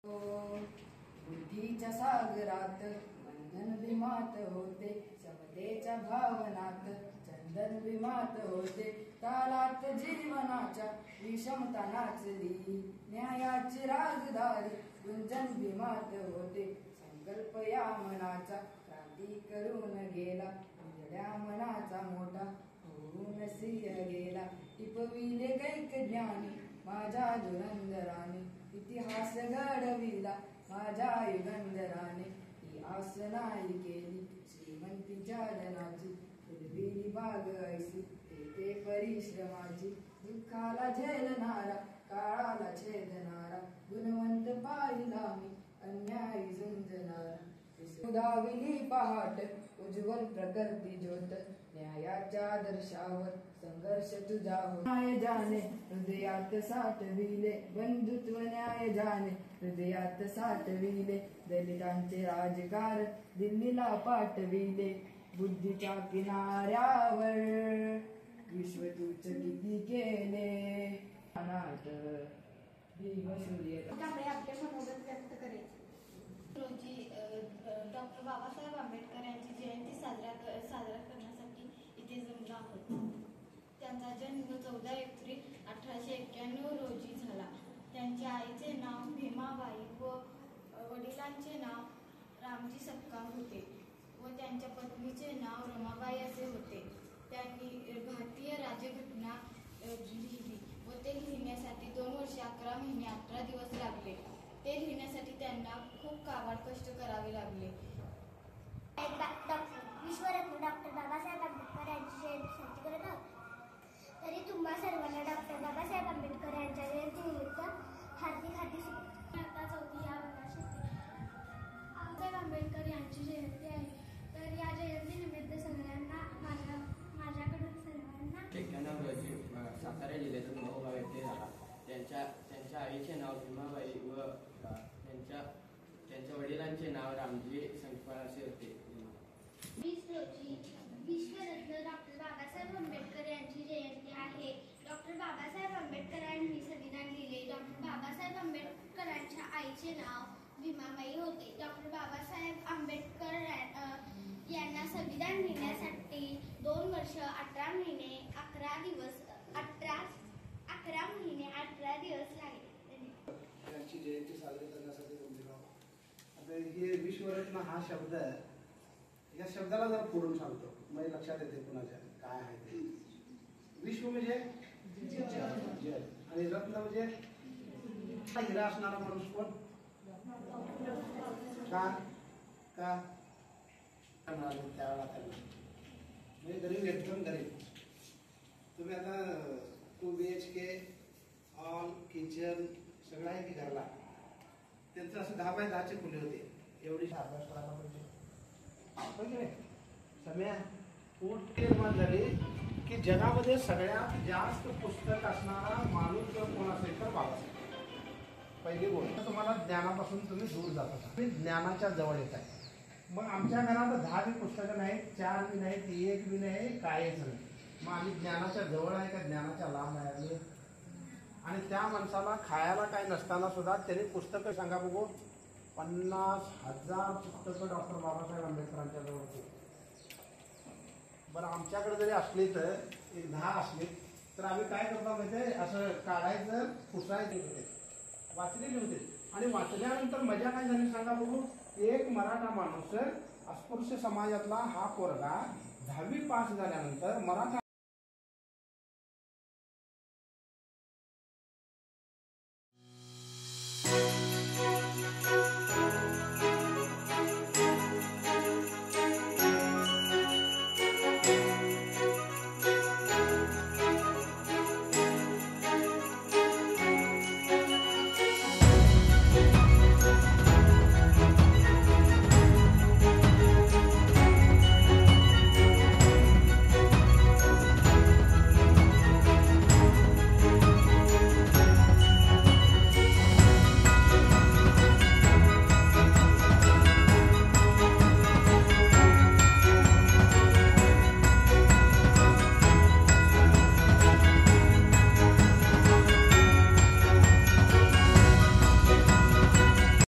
बुद्धीच्या सागरात बंधन विमात होते, समतेच्या भावनात चंदन विमात होते, तालात जीवनाच्या विषमता नाचली, न्यायाची राजधारी गुंजन विमात होते, संकल्प या मनाचा क्रांती करून गेला, उजड्या मनाचा मोठा होऊन सिंह गेला, टिपविले कैक ज्ञानी माझ्या धुरंधराने, इतिहास घडविला माझ्या युगंधराने, ही आस नाही केली श्रीमंतीच्या धनाची, फुलविली बाग ऐसी ते परिश्रमाची, दुःखाला झेलणारा काळाला छेदणारा, गुणवंत पाहिला मी अन्यायी झुंजणारा, उदाविली पहाट उज्ज्वल प्रगती ज्योत, न्यायाच्या आदर्शावर संघर्ष तुझा हो, न्याय जाणे हृदयात साठविले, बंधुत्व न्याय जाणे हृदयात साठविले, दलितांचे राजकार दिल्लीला पाठविले, बुद्धीच्या किनाऱ्यावर विश्व तुच्छ किती केले, अनाथ भीमसूर्य आपले मनोगत व्यक्त करायचे। रोजी डॉक्टर बाबासाहेब आंबेडकर यांची जयंती साजरा करण्यासाठी इथे जमलो आहोत। त्यांचा जन्म 14 एप्रिल 1891 रोजी झाला। त्यांच्या आईचे नाव भीमाबाई व वडिलांचे नाव रामजी सपकाळ होते व त्यांच्या पत्नीचे नाव रमाबाई असे होते। त्यांनी भारतीय राज्यघटना लिहिली व ते लिहिण्यासाठी 2 वर्ष 11 महिने 18 दिवस लागले। ते लिहिण्यासाठी त्यांना खूप काबाड कष्ट करावे लागले। विश्वरत्न डॉक्टर बाबासाहेब आंबेडकर यांची जयंती साजरी करत आहोत, तरी तुम्हा सर्वांना डॉक्टर बाबासाहेब आंबेडकर यांच्या जयंतीनिमित्त हार्दिक शुभेच्छा। 4थी या वर्गासाठी बाबासाहेब आंबेडकर यांची जयंती आहे, तर या जयंतीनिमित्त सगळ्यांना माझ्याकडून सर्वांना 91 रोजी सातारा जिल्ह्यातून भाऊगाव येथे झाला। त्यांच्या आईचे नाव भीमाबाई व त्यांच्या वडिलांचे नाव रामजी सपकाळ असे होते। 20 रोजी विश्वरत्न डॉक्टर बाबासाहेब आंबेडकर यांची जयंती आहे। डॉक्टर बाबासाहेब आंबेडकरांनी संविधान लिहिले। डॉक्टर बाबासाहेब आंबेडकरांच्या आईचे नाव भीमाबाई होते। डॉक्टर बाबासाहेब आंबेडकर यांना संविधान लिहिण्यासाठी 2 वर्ष 18 महिने 11 दिवस लागले। त्यांची जयंती साजरी करण्यासाठी जमलेलो आहोत। आता हे विश्वरत्न हा शब्द या शब्दाला जर पुढून सांगतो मग लक्षात येते कुणाच्या काय आहे ते। विश्व म्हणजे जग आणि रत्न म्हणजे हिरा असणारा माणूस कोण? का का त्यावेळेला म्हणजे गरीब एकदम गरीब। तुम्ही आता 2 BHK हॉल किचन सगळं आहे की घरला, त्यांचं असं 10 बाय 10चे खुले होते, एवढी अभ्यास करायला पाहिजे। सम्या पोट निर्माण झाली की जगामध्ये सगळ्यात जास्त पुस्तक असणारा माणूस जर कोण असेल तर बाबासाहेब। पहिली गोष्ट तुम्हाला ज्ञानापासून तुम्ही दूर जाता, तुम्ही ज्ञानाच्या जवळ येत आहे। मग आमच्या घरात 10 बी पुस्तकं नाहीत, 4 बी नाहीत, 1 बी नाही, कायच नाही। मग आम्ही ज्ञानाच्या जवळ आहे का ज्ञानाच्या लांब आहे? आणि त्या माणसाला खायला काय नसताना सुद्धा त्यांनी पुस्तकं सांगा बघू 50,000 पुस्तकं डॉक्टर बाबासाहेब आंबेडकरांच्या जवळ होती। बरं आमच्याकडे जरी असली तर 10 असली तर आम्ही काय करतो माहिती, असं काढायचं पुसायचे होते, वाचलेले होते। आणि वाचल्यानंतर मजा काय झाली सांगा बघू, एक मराठा माणूस अस्पृश्य समाजातला हा पोरगा 10वी पास झाल्यानंतर मराठा